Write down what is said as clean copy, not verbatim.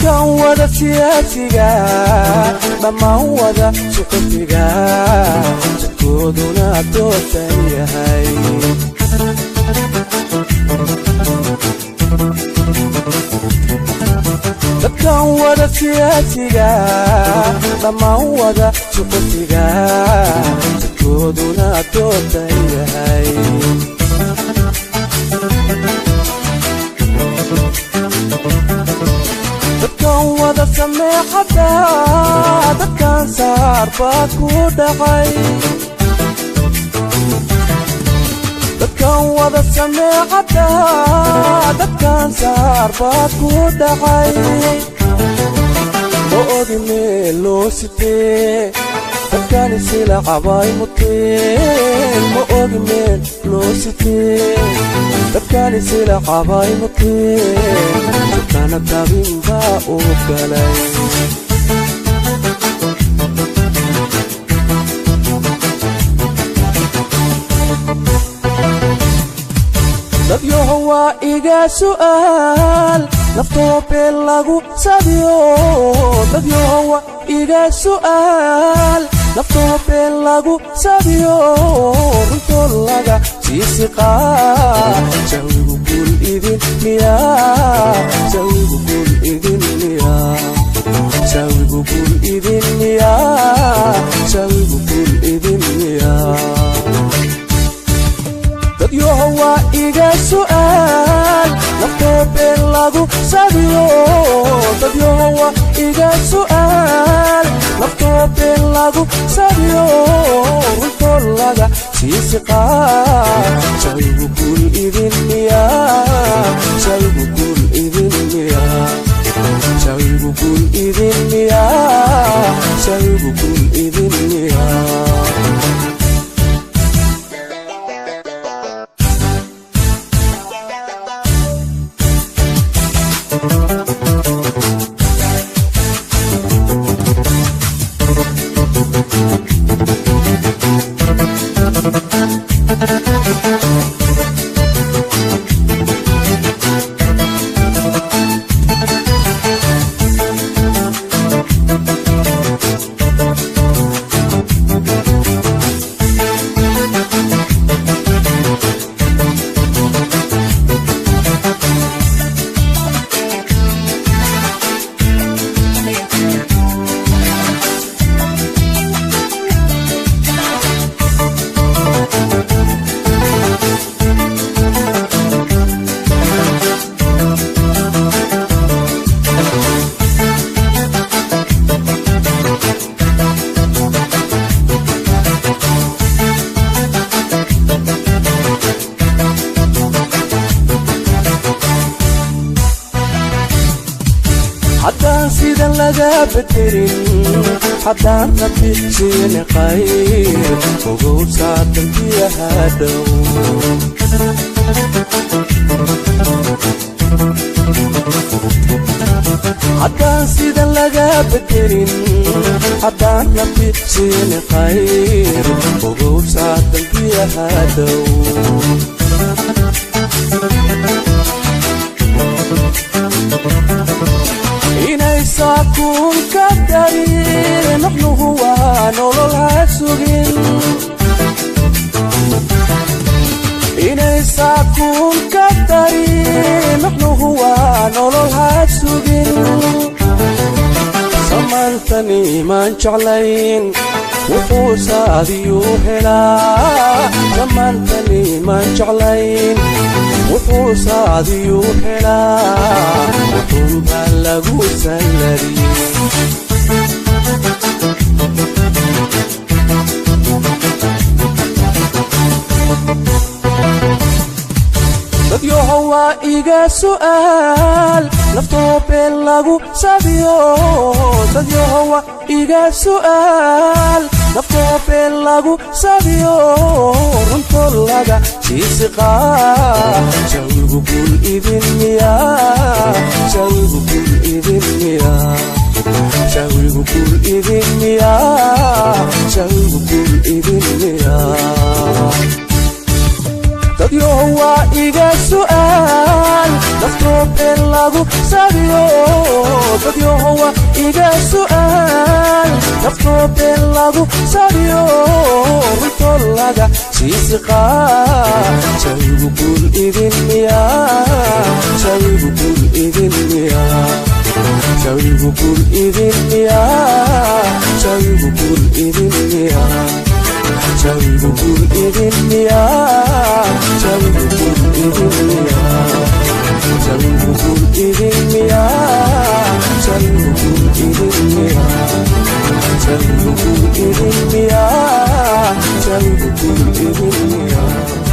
dadkan wada siyaasiga dhammaan wada suxufiga jidkooduna toosan yahay dadkan wada siyaasiga dhammaan wada suxufiga jidkooduna toosan yahay dadkan wada sameexada dadkan saar baad ku dhacay dadkan wada sameexada dadkan saar baad ku dhacay ma ogi meel loo sitee dadkani sila cabay muteen ma ogi meel loo sitee dadkani sila cabay muteen dadkana tabin baa u galay dad yohowa iga su'aal naftoo beel lagu sadiyo dad yohowa iga su'aal naftoo beel lagu sadiyo runtoo laga siisiqaa jawigu gul idin miyaa jawigu gul idin miyaa jawigu gul idin miyaa jawigu gul idin miyaa dad yohowa iga su'aal naftoo beel lagu sadiyo dad yohowa iga su'aal naftoo beel lagu sadiyo runtoo laga siisiqaa jawigu gul idin miyaa jawigu gul idin miyaa jawigu gul idin miyaa jawigu gul idin miyaa haddaan sidan laga bedelin haddaan rabbi siini qayr ogow saatankiya hadhow haddaan sidan laga bedelin haddaan rabbi siini qayr ogow saatankiya hadhow inaysaakun ka darin nuxnuhu waa nolol hasugin inaysaakun ka darin nuxnuhu waa nolol hasugin samantani maan jeclayn wuxuu saadiyuu helaa samantani maan jeclayn wuxuu saadiyuu helaa wuxuunbaa lagu salladiyey dad yohowa iga su'aal naftoo beel lagu sadiyo dad yohowa iga su'aal naftoo beel lagu sadiyo runtoo laga siisiqaa jawigu gul idin miyaa jawigu gul idin miyaa jawigu gul idin miyaa jawigu gul idin miyaa dad yohowa iga su'aal naftooben lagu sabiyo dadyo hawa iga su'aal naftooben lagu sabiyo runtoo laga siisiqaa jawigu guul idin miyaa jawigu guul idin miyaa jawigu guul idin miyaa jawigu guul idin miyaa jawigu guul idin miyaa jawigu guul idin miyaa jawigu guul idin miyaa jawigu guul idin miyaa jawigu guul idin miyaa jawigu guul idin miyaa